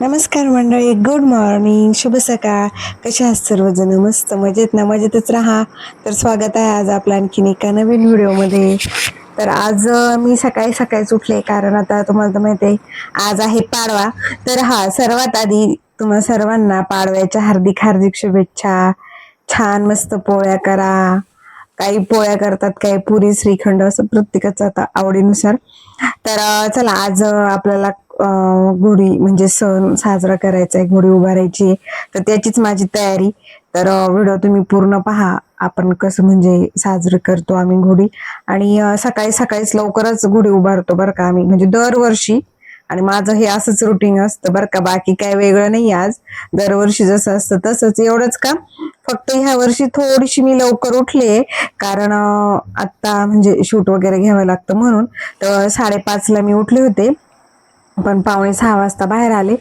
नमस्कार मंडळी, good morning, शुभ सकाळ. कशा आहात सर्वजण? मस्त मजेत ना? मजेतच राहा. तर स्वागत आहे आज आपलं आणखीन एका नवीन व्हिडिओमध्ये. तर आज मी सकाळी सकाळीच उठले, कारण आता तुम्हाला तर माहिती आहे आज आहे पाडवा. तर सर्वात आधी तुम्हा सर्वांना पाडव्याच्या हार्दिक हार्दिक शुभेच्छा. छान मस्त पोळ्या करा. काही पोळ्या करतात, काही पुरी श्रीखंड, असं प्रत्येकाचं आता आवडीनुसार. तर चला आज आपल्याला गुढी म्हणजे सण साजरा करायचा आहे, गुढी उभारायची, तर त्याचीच माझी तयारी. तर व्हिडिओ तुम्ही पूर्ण पहा, आपण कसं म्हणजे साजरं करतो आम्ही गुढी. आणि सकाळी सकाळीच लवकरच गुढी उभारतो बरं का आम्ही, म्हणजे दरवर्षी. आणि माझं हे असंच रुटीन असतं बरं का, बाकी काय वेगळं नाही आज. दरवर्षी जसं असतं तसंच. एवढंच का, फक्त ह्या वर्षी थोडीशी मी लवकर उठले, कारण आता म्हणजे शूट वगैरे घ्यावं लागतं म्हणून. तर 5:30ला मी उठले होते, पण 5:45 वाजता बाहेर आले.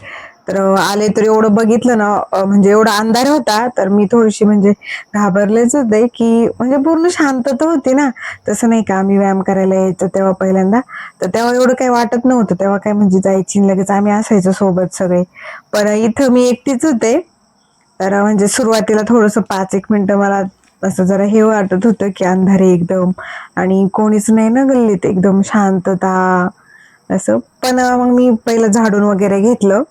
तर आले तर एवढं बघितलं ना, म्हणजे एवढा अंधार होता, तर मी थोडीशी म्हणजे घाबरलेच होते, की म्हणजे पूर्ण शांतता होती ना. तसं नाही का, आम्ही व्यायाम करायला यायचो तेव्हा पहिल्यांदा, तर तेव्हा एवढं काही वाटत नव्हतं. तेव्हा काय म्हणजे जायची लगेच, आम्ही असायचो सोबत सगळे. पण इथं मी एकटीच होते. तर म्हणजे सुरुवातीला थोडंसं 5-1 मिनिटं मला असं जरा हे वाटत होतं, की अंधार आहे एकदम आणि कोणीच नाही ना गल्लीत, एकदम शांतता असं. पण मग मी पहिलं झाडून वगैरे घेतलं,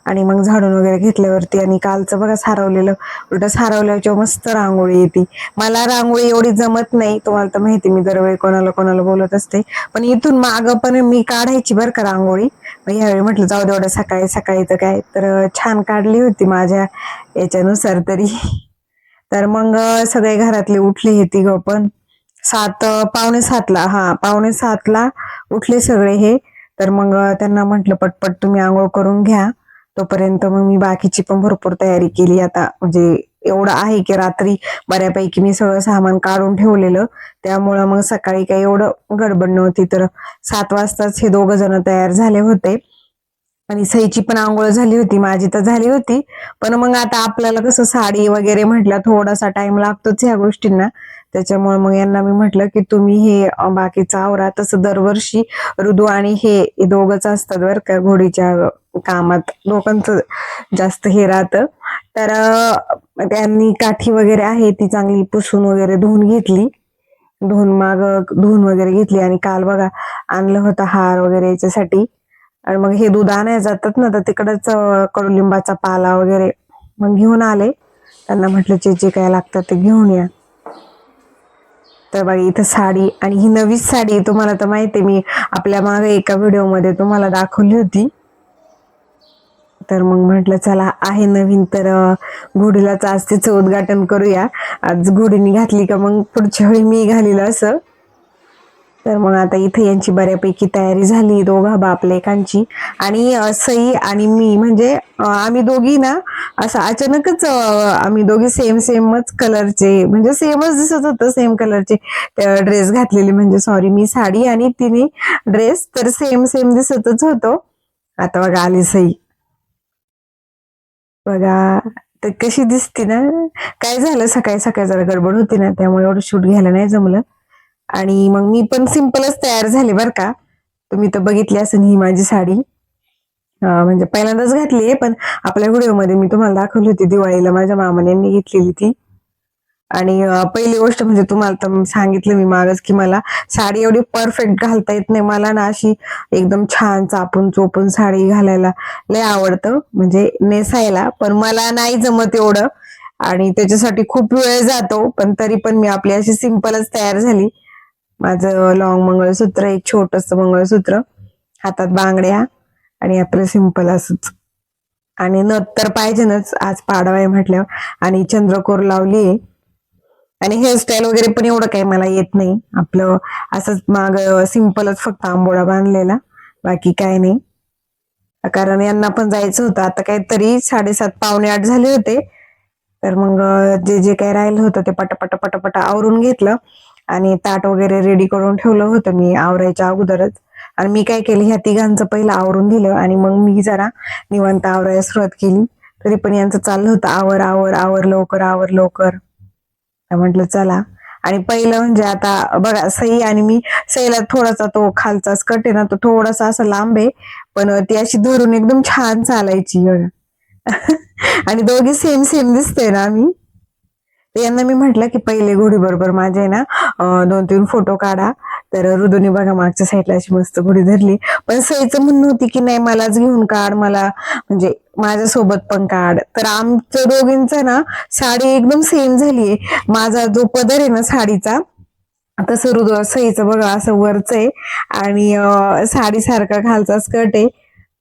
आणि मग झाडून वगैरे घेतल्यावरती, आणि कालचं बघा सारवलेलं, उलट सारवल्याच्या मस्त रांगोळी येते. मला रांगोळी एवढी जमत नाही, तुम्हाला तर माहिती, मी दरवेळी कोणाला कोणाला बोलत असते. पण इथून मागं पण मी काढायची बरं का रांगोळी. मग ह्यावेळी म्हटलं जाऊ दे, एवढं सकाळी सकाळी तर काय, तर छान काढली होती माझ्या याच्यानुसार तरी. तर मग सगळे घरातले उठले, हे तिघं पण. 5:45ला उठले सगळे हे. तर मग त्यांना म्हटलं पटपट तुम्ही आंघोळ करून घ्या, तोपर्यंत मग मी बाकीची पण भरपूर तयारी केली. आता म्हणजे एवढं आहे की रात्री बऱ्यापैकी मी सगळं सामान काढून ठेवलेलं, त्यामुळं मग सकाळी काही एवढं गडबड नव्हती. तर 7 वाजताच हे 2 जण तयार झाले होते, आणि सईची पण आंघोळ झाली होती, माझी तर झाली होती. पण मग आता आपल्याला कसं साडी वगैरे म्हटलं थोडासा टाइम लागतोच ह्या गोष्टींना. त्याच्यामुळे मग यांना मी म्हटलं की तुम्ही हे बाकीचं आवरा. तसं दरवर्षी ऋतू आणि हे दोघंच असतात बरं का घोडीच्या कामात, लोकांचं जास्त हे राहतं. तर त्यांनी काठी वगैरे आहे ती चांगली पुसून वगैरे धुवून घेतली, धुवून वगैरे घेतली. आणि काल बघा आणलं होतं हार वगैरे याच्यासाठी. आणि मग हे दूध आणायला जातात ना, तर तिकडच कडुलिंबाचा पाला वगैरे मग घेऊन आले. त्यांना म्हटलं जे जे काय लागतं ते घेऊन या. तर बघा इथं साडी, आणि ही नवीच साडी, तुम्हाला तर माहिती, मी आपल्या मागे एका व्हिडिओमध्ये तुम्हाला दाखवली होती. तर मग म्हटलं चला आहे नवीन, तर घोडीलाच आज तिचं उद्घाटन करूया. आज घोडीने घातली का मग पुढच्या वेळी मी घालील असं. तर मग आता इथे यांची बऱ्यापैकी तयारी झाली, दोघा बाप लेकांची. आणि सई आणि मी म्हणजे आम्ही दोघी ना, असं अचानकच आम्ही दोघी सेम सेमच कलरचे, म्हणजे सेमच दिसत होतं, सेम कलरचे ड्रेस घातलेले, म्हणजे सॉरी, मी साडी आणि तिने ड्रेस, तर सेम सेम दिसतच होतो. आता बघा आली सई, बघा तर कशी दिसते ना. काय झालं, सकाळी सकाळी जरा गडबड होती ना, त्यामुळे एवढं शूट घ्यायला नाही जमलं. आणि मग मी पण सिंपलच तयार झाले बरं का. तुम्ही तर बघितली असेल ही माझी साडी, म्हणजे पहिल्यांदाच घातली आहे, पण आपल्या व्हिडिओमध्ये मी तुम्हाला दाखवली होती दिवाळीला, माझ्या मामाने घेतलेली ती. आणि पहिली गोष्ट म्हणजे तुम्हाला तर सांगितलं मी मागच, की मला साडी एवढी परफेक्ट घालता येत नाही. मला ना अशी एकदम छान चापून चोपून साडी घालायला लय आवडतं, म्हणजे नेसायला, पण मला नाही जमत एवढं. आणि त्याच्यासाठी खूप वेळ जातो, पण तरी पण मी आपली अशी सिंपलच तयार झाली. माझं लॉंग मंगळसूत्र, एक छोटस मंगळसूत्र, हातात बांगड्या, आणि आपलं सिंपल असंच. आणि नथ तर पाहिजेच, आज पाडवा आहे म्हटल्यावर. आणि चंद्रकोर लावलीये. आणि हेअरस्टाईल वगैरे पण एवढं काही मला येत नाही, आपलं असंच माग सिंपलच, फक्त आंबोळा बांधलेला, बाकी काय नाही. कारण यांना पण जायचं होतं, आता काहीतरी 7:30 पावणे 8 झाले होते. तर मग जे जे काही राहिलं होतं ते पटापट पटापट आवरून घेतलं, आणि ताट वगैरे रेडी करून ठेवलं होतं मी आवरायच्या अगोदरच. आणि मी काय केलं, ह्या तिघांचं पहिलं आवरून दिलं, आणि मग मी जरा निवांत आवरायला सुरुवात केली. तरी पण यांचं चाललं होतं आवर आवर आवर लवकर, आवर लवकर. म्हटलं चला. आणि पहिलं म्हणजे आता बघा, सई आणि मी, सईला थोडासा तो खालचा स्कर्ट आहे ना, तो थोडासा असा लांब आहे, पण ती अशी धरून एकदम छान चालायची बघा. आणि दोघी सेम सेम दिसतोय ना आम्ही. तर यांना मी म्हटलं की पहिले घोडी बरोबर माझे ना 2-3 फोटो काढा. तर ऋतूने बघा मागच्या साईडला अशी मस्त घोडी धरली. पण सईचं म्हणणं होती की नाही मलाच घेऊन काढ, मला म्हणजे माझ्यासोबत पण काढ. तर आमच्या दोघींचा ना साडी एकदम सेम झालीये. माझा जो पदर आहे ना साडीचा, तसं सईचं बघा असं वरच आहे आणि साडी सारखा खालचा स्कर्ट आहे.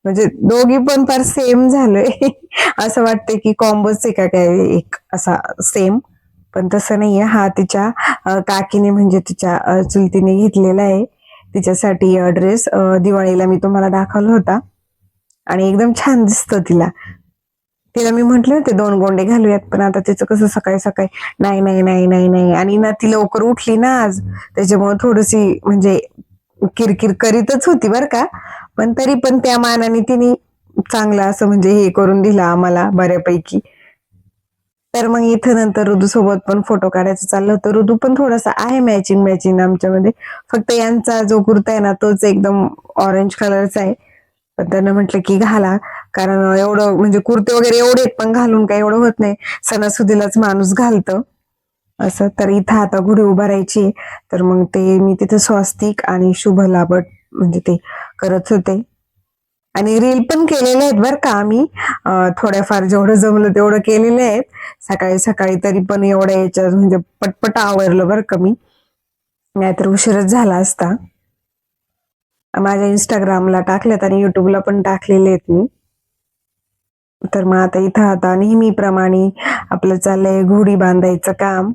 म्हणजे दोघी पण फार सेम झालोय. असं वाटतंय की कॉम्बोच आहे का काय एक असा सेम. पण तसं नाहीये. हा तिच्या काकीने म्हणजे तिच्या चुलतीने घेतलेला आहे तिच्यासाठी ड्रेस. दिवाळीला मी तुम्हाला दाखवला होता आणि एकदम छान दिसतो तिला. तिला मी म्हंटले होते 2 गोंडे घालूयात, पण आता तिचं कसं सकाळी सकाळी नाही नाही नाही नाही नाही, आणि ना ती लवकर उठली ना आज, त्याच्यामुळे थोडीशी म्हणजे किरकिर करीतच होती बर का. पण तरी पण त्या मानाने तिने चांगला असं म्हणजे हे करून दिला आम्हाला बऱ्यापैकी. तर मग इथं नंतर ऋतू सोबत पण फोटो काढायचं चाललं होतं. ऋतू पण थोडासा आहे मॅचिंग मॅचिंग आमच्यामध्ये. फक्त यांचा जो कुर्ता आहे ना तोच एकदम ऑरेंज कलरचा आहे. पण त्यांना म्हटलं की घाला, कारण एवढं म्हणजे कुर्ते वगैरे एवढे पण घालून काही एवढं होत नाही, सणासुदीलाच माणूस घालतं असं. तर इथं आता गुढी उभारायची, तर मग ते मी तिथे स्वस्तिक आणि शुभ लाभ म्हणजे ते करत होते. आणि रील पण केलेले आहेत बरं का आम्ही. थोड्याफार जेवढं जमलं तेवढं केलेले आहेत सकाळी सकाळी. तरी पण एवढ्या याच्यात म्हणजे पटपट आवरलं बरं का मी, नाहीतर उशीरच झाला असता. माझ्या इंस्टाग्रामला टाकल्यात आणि युट्यूबला पण टाकलेले आहेत मी. तर मग आता नेहमीप्रमाणे आपलं चाललंय घोडी बांधायचं काम.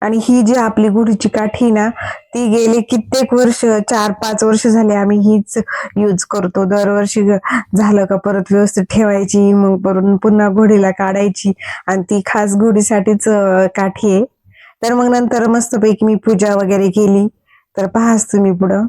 आणि ही जी आपली गुढीची काठी ना, ती गेली कित्येक वर्ष, 4-5 वर्ष झाले आम्ही हीच यूज करतो. दरवर्षी झालं का परत व्यवस्थित ठेवायची, मग परत पुन्हा घोडीला काढायची. आणि ती खास घोडीसाठीच काठी आहे. तर मग नंतर मस्तपैकी मी पूजा वगैरे केली. तर पाहाच तुम्ही पुढं.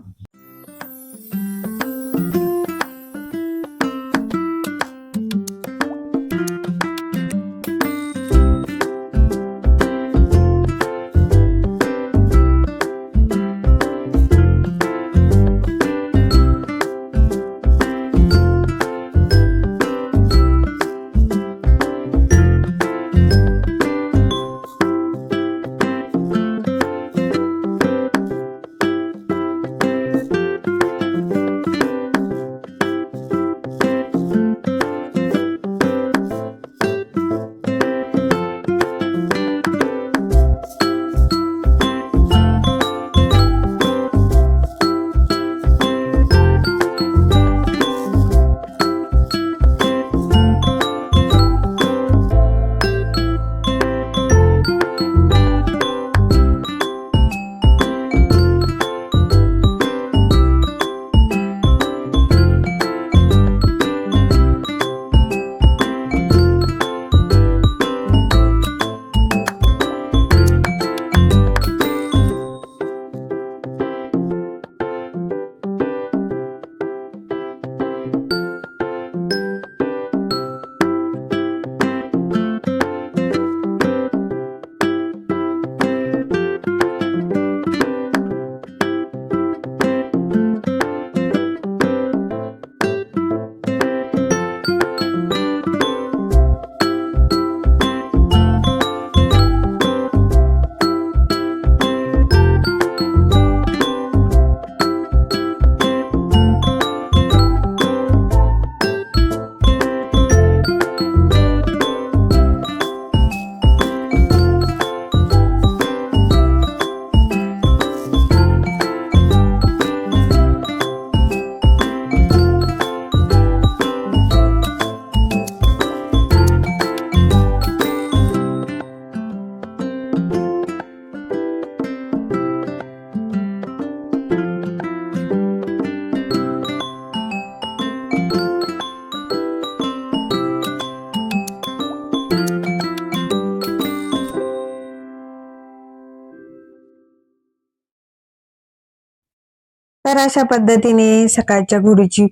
तर अशा पद्धतीने सकाळच्या घोडीची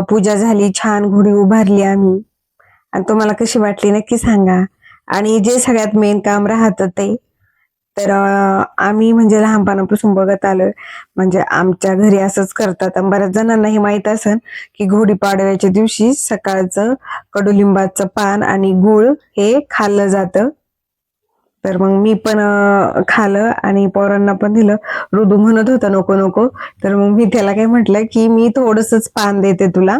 पूजा झाली, छान घोडी उभारली आम्ही. आणि तुम्हाला कशी वाटली नक्की सांगा. आणि जे सगळ्यात मेन काम राहतं ते तर आम्ही म्हणजे लहानपणापासून बघत आलोय. म्हणजे आमच्या घरी असंच करतात आणि बऱ्याच जणांना हे माहित असेल की गुढीपाडव्याच्या दिवशी सकाळचं कडुलिंबाचं पान आणि गूळ हे खाल्लं जातं. तर मग मी पण खाल्लं आणि पोरांना पण दिलं. ऋतू म्हणत होता नको नको, तर मग मी त्याला काय म्हटलं की मी थोडंसंच पान देते तुला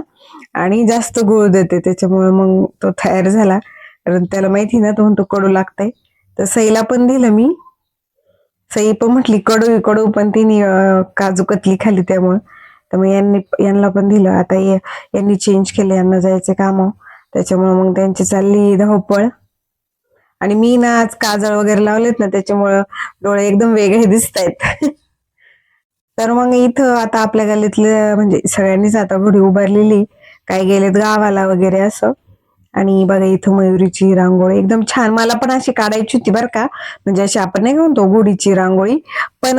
आणि जास्त गूळ देते. त्याच्यामुळे मग तो तयार झाला, कारण त्याला माहिती ना तो म्हणतो कडू लागतंय. तर सईला पण दिलं मी. सई पण म्हटली कडू कडू, पण तिने काजू कतली खाल्ली त्यामुळं. तर मग यांना पण दिलं. आता यांनी चेंज केलं, यांना जायचं कामावर. त्याच्यामुळे मग त्यांची चालली धावपळ. आणि मी ना आज काजळ वगैरे लावलेत ना, त्याच्यामुळं डोळे एकदम वेगळे दिसतायत. तर मग इथं आता आपल्या गल्लीतलं म्हणजे सगळ्यांनीच आता गुढी उभारलेली. काही गेलेत गावाला वगैरे असं. आणि बघा इथं मयुरीची रांगोळी एकदम छान. मला पण अशी काढायची होती बरं का, म्हणजे अशी आपण नाही का म्हणतो गुढीची रांगोळी, पण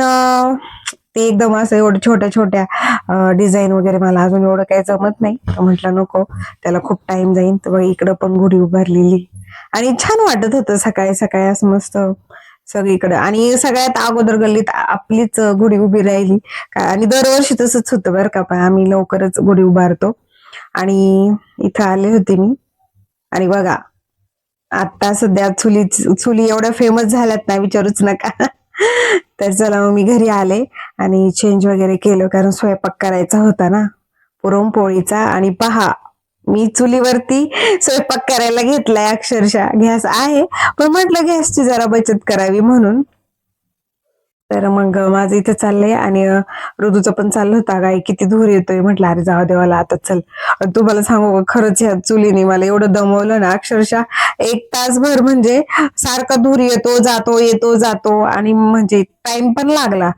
ते एकदम असं एवढं छोट्या छोट्या डिझाईन वगैरे मला अजून एवढं काही जमत नाही. तर म्हटलं नको, त्याला खूप टाइम जाईल. तर बघ इकडं पण गुढी उभारलेली आणि छान वाटत होतं सकाळी सकाळी असं मस्त सगळीकडे. आणि सगळ्यात अगोदर गल्लीत आपलीच गुढी उभी राहिली आणि दरवर्षी तसंच होतं बरं का, पण आम्ही लवकरच गुढी उभारतो. आणि इथं आले होते मी. आणि बघा आता सध्या चुली एवढ्या फेमस झाल्यात ना, विचारूच नका. तर चला मग मी घरी आले आणि चेंज वगैरे केलं, कारण स्वयंपाक करायचा होता ना पुरणपोळीचा. आणि पहा, मी चुलीवरती स्वयंपाक करायला घेतलाय. अक्षरशः गॅस आहे, पण म्हटलं गॅसची जरा बचत करावी म्हणून. तर मग माझं इथं चाललंय आणि ऋतूचं पण चाललं होतं, गाई किती धूर येतोय. म्हटलं अरे जाऊ देवाला आता चल. तुम्हाला सांगू का, खरंच ह्या चुलीने मला एवढं दमवलं ना, अक्षरशः 1 तासभर म्हणजे सारखा धूर येतो जातो येतो जातो. आणि म्हणजे टाइम पण लागला.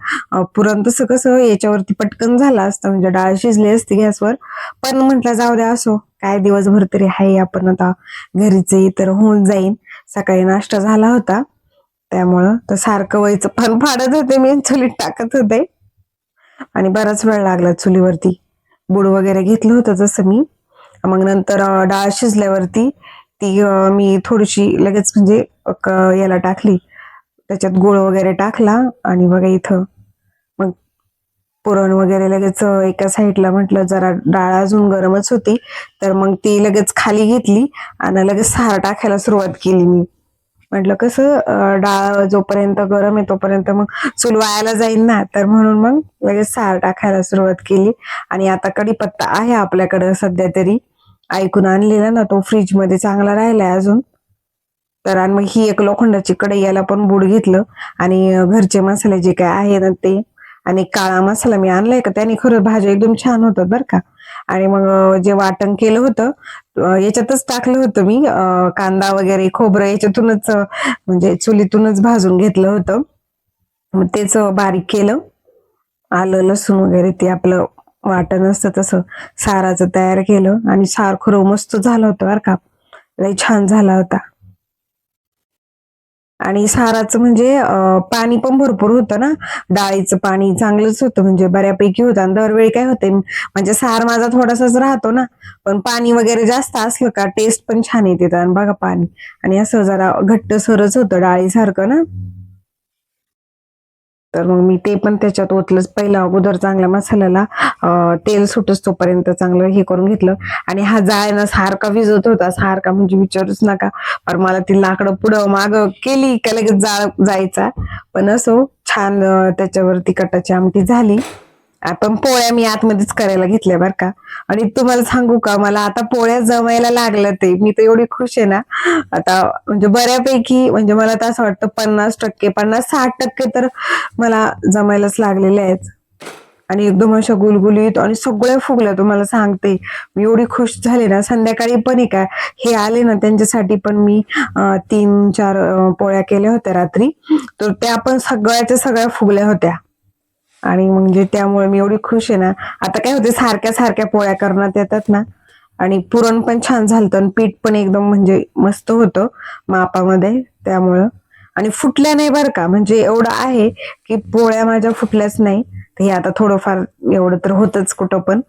पुरण तसं कसं याच्यावरती पटकन झालं असतं, म्हणजे डाळ शिजली असती गॅसवर. पण म्हटलं जाऊ द्या, असो काय दिवसभर तरी आहे आपण आता घरीचे, तर होऊन जाईन. सकाळी नाश्ता झाला होता त्यामुळं. तर सारखं व्हायचं, पण फाडत होते मी, चुलीत टाकत होते. आणि बराच वेळ लागला चुलीवरती. बूड वगैरे घेतलं होतं जसं मी. मग नंतर डाळ शिजल्यावरती ती मी थोडीशी लगेच म्हणजे याला टाकली, त्याच्यात गुळ वगैरे टाकला. आणि बघा इथं मग पुरण वगैरे लगेच एका साईडला म्हटलं, जरा डाळ अजून गरमच होती, तर मग ती लगेच खाली घेतली आणि लगेच सार टाकायला सुरुवात केली मी. म्हटलं कसं डाळ जोपर्यंत गरम आहे तोपर्यंत मग चूल वायाला जाईल ना, तर म्हणून मग लगेच सार टाकायला सुरुवात केली. आणि आता कढीपत्ता आहे आपल्याकडं सध्या तरी, ऐकून आणलेला ना तो फ्रीज मध्ये चांगला राहिलाय अजून. तर आणि मग ही एक लोखंडाची कढई, याला पण बूड घेतलं. आणि घरचे मसाले जे काय आहे ना ते, आणि काळा मसाला मी आणलाय का, त्याने खरं भाज्या एकदम छान होतात बरं का. आणि मग जे वाटण केलं होतं याच्यातच टाकलं होतं मी, कांदा वगैरे खोबरं याच्यातूनच म्हणजे चुलीतूनच भाजून घेतलं होतं. मग तेच बारीक केलं, आलं लसूण वगैरे ते आपलं वाटण असतं तसं साराचं तयार केलं. आणि सार खरं मस्त झालं होतं बरं का, लय छान झाला होता. आणि साराचं म्हणजे पाणी पण भरपूर होतं ना, डाळीचं पाणी चांगलंच होतं, म्हणजे बऱ्यापैकी होतं. आणि दरवेळी काय होते, म्हणजे सार माझा थोडासाच राहतो ना, पण पाणी वगैरे जास्त असलं का टेस्ट पण छान येते. आणि बघा पाणी, आणि असं जरा घट्ट सरच होतं डाळीसारखं ना. तर मग मी ते पण त्याच्यात ओतलंच. पहिला अगोदर चांगल्या मसाल्याला तेल सुटस तोपर्यंत चांगलं हे करून घेतलं. आणि हा जाळ ना सारखा विजत होता, सारखा म्हणजे विचारूच नका. पण मला ती लाकडं पुढं माग केली का लगेच जाळ जायचा. पण असो छान त्याच्यावरती कटाची आमटी झाली. पण पोळ्या मी आतमध्येच करायला घेतल्या बरं का. आणि तुम्हाला सांगू का, मला आता पोळ्या जमायला लागलं, ते मी तर एवढी खुश आहे ना आता. म्हणजे बऱ्यापैकी, म्हणजे मला तर असं वाटतं 50%, 50-60% तर मला जमायलाच लागलेले आहेत. आणि एकदम अशा गुलगुलीत आणि सगळ्या फुगल्या, तुम्हाला सांगते. मी एवढी खुश झाले ना. संध्याकाळी पण आहे का, हे आले ना त्यांच्यासाठी पण मी 3-4 पोळ्या केल्या होत्या रात्री, तर त्या पण सगळ्याच्या सगळ्या फुगल्या होत्या. आणि म्हणजे त्यामुळे मी एवढी खुश आहे ना. आता काय होते, सारख्या सारख्या पोळ्या करण्यात येतात ना. आणि पुरण पण छान झालतं आणि पीठ पण एकदम म्हणजे मस्त होतं मापामध्ये, त्यामुळं. आणि फुटल्या नाही बरं का, म्हणजे एवढं आहे की पोळ्या माझ्या फुटल्याच नाही. तर हे आता थोडंफार एवढं तर होतच कुठं पण.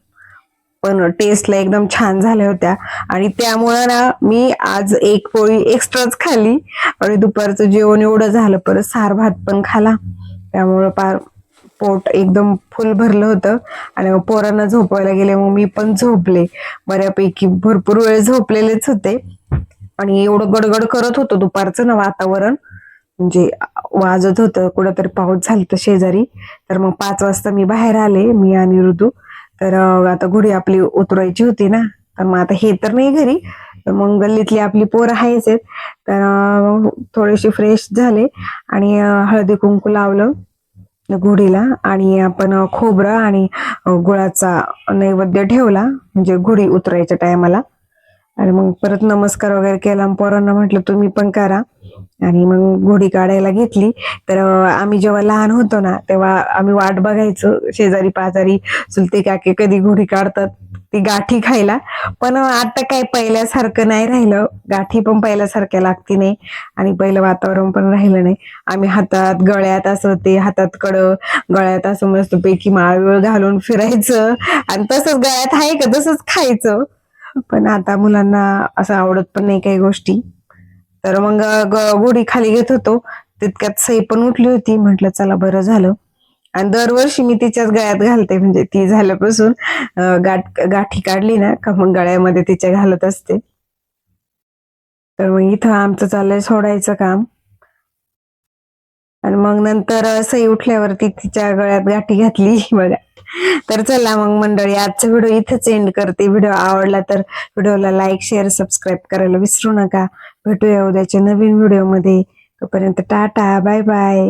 पण टेस्टला एकदम छान झाल्या होत्या. आणि त्यामुळं ना मी आज एक पोळी एक्स्ट्राच खाल्ली आणि दुपारचं जेवण एवढं झालं, परत सार भात पण खाला, त्यामुळं पोट एकदम फुल भरलं होतं. आणि मग पोरांना झोपवायला गेले, मग मी पण झोपले. बऱ्यापैकी भरपूर वेळ झोपलेलेच होते. आणि एवढं गडगड करत होतं दुपारचं ना वातावरण, म्हणजे वाजत होतं, कुठंतरी पाऊस झाला तर शेजारी. तर मग 5 वाजता मी बाहेर आले, मी आणि ऋतू. तर आता घोडी आपली उतरायची होती ना, तर मग आता हे तर नाही घरी, तर मग गल्लीतली आपली पोरं आहेच आहेत. तर थोडेसे फ्रेश झाले आणि हळदी कुंकू लावलं घोडीला. आणि आपण खोबरं आणि गुळाचा नैवेद्य ठेवला, म्हणजे घोडी उतरायच्या टायमाला. आणि मग परत नमस्कार वगैरे केला, पोरांना म्हटलं तुम्ही पण करा. आणि मग घोडी काढायला घेतली. तर आम्ही जेव्हा लहान होतो ना, तेव्हा आम्ही वाट बघायचो शेजारी पाजारी चुलते काके कधी घोडी काढतात ती गाठी खायला. पण आता काय पहिल्यासारखं नाही राहिलं, गाठी पण पहिल्यासारख्या लागती नाही आणि पहिलं वातावरण पण राहिलं नाही. आम्ही हातात गळ्यात असं ते हातात गळ्यात असं मस्त पैकी माळ घालून फिरायचं आणि तसंच गळ्यात आहे का तसंच खायचं. पण आता मुलांना असं आवडत पण नाही काही गोष्टी. तर मग घोडी खाली घेत होतो, तितक्यात सई पण उठली होती. म्हटलं चला बरं झालं. आणि दरवर्षी मी तिच्याच गळ्यात घालते, म्हणजे ती झाल्यापासून गाठी काढली ना का मग गळ्यामध्ये तिच्या घालत असते. तर मग इथं आमचं चाललंय सोडायचं काम. आणि मग नंतर सई उठल्यावरती तिच्या गळ्यात गाठी घातली बघा. तर चला मग मंडळी, आजचा व्हिडिओ इथेच एंड करते. व्हिडिओ आवडला तर व्हिडिओला लाईक शेअर सबस्क्राईब करायला विसरू नका. भेटूया उद्याच्या नवीन व्हिडिओमध्ये. तोपर्यंत टाटा बाय बाय.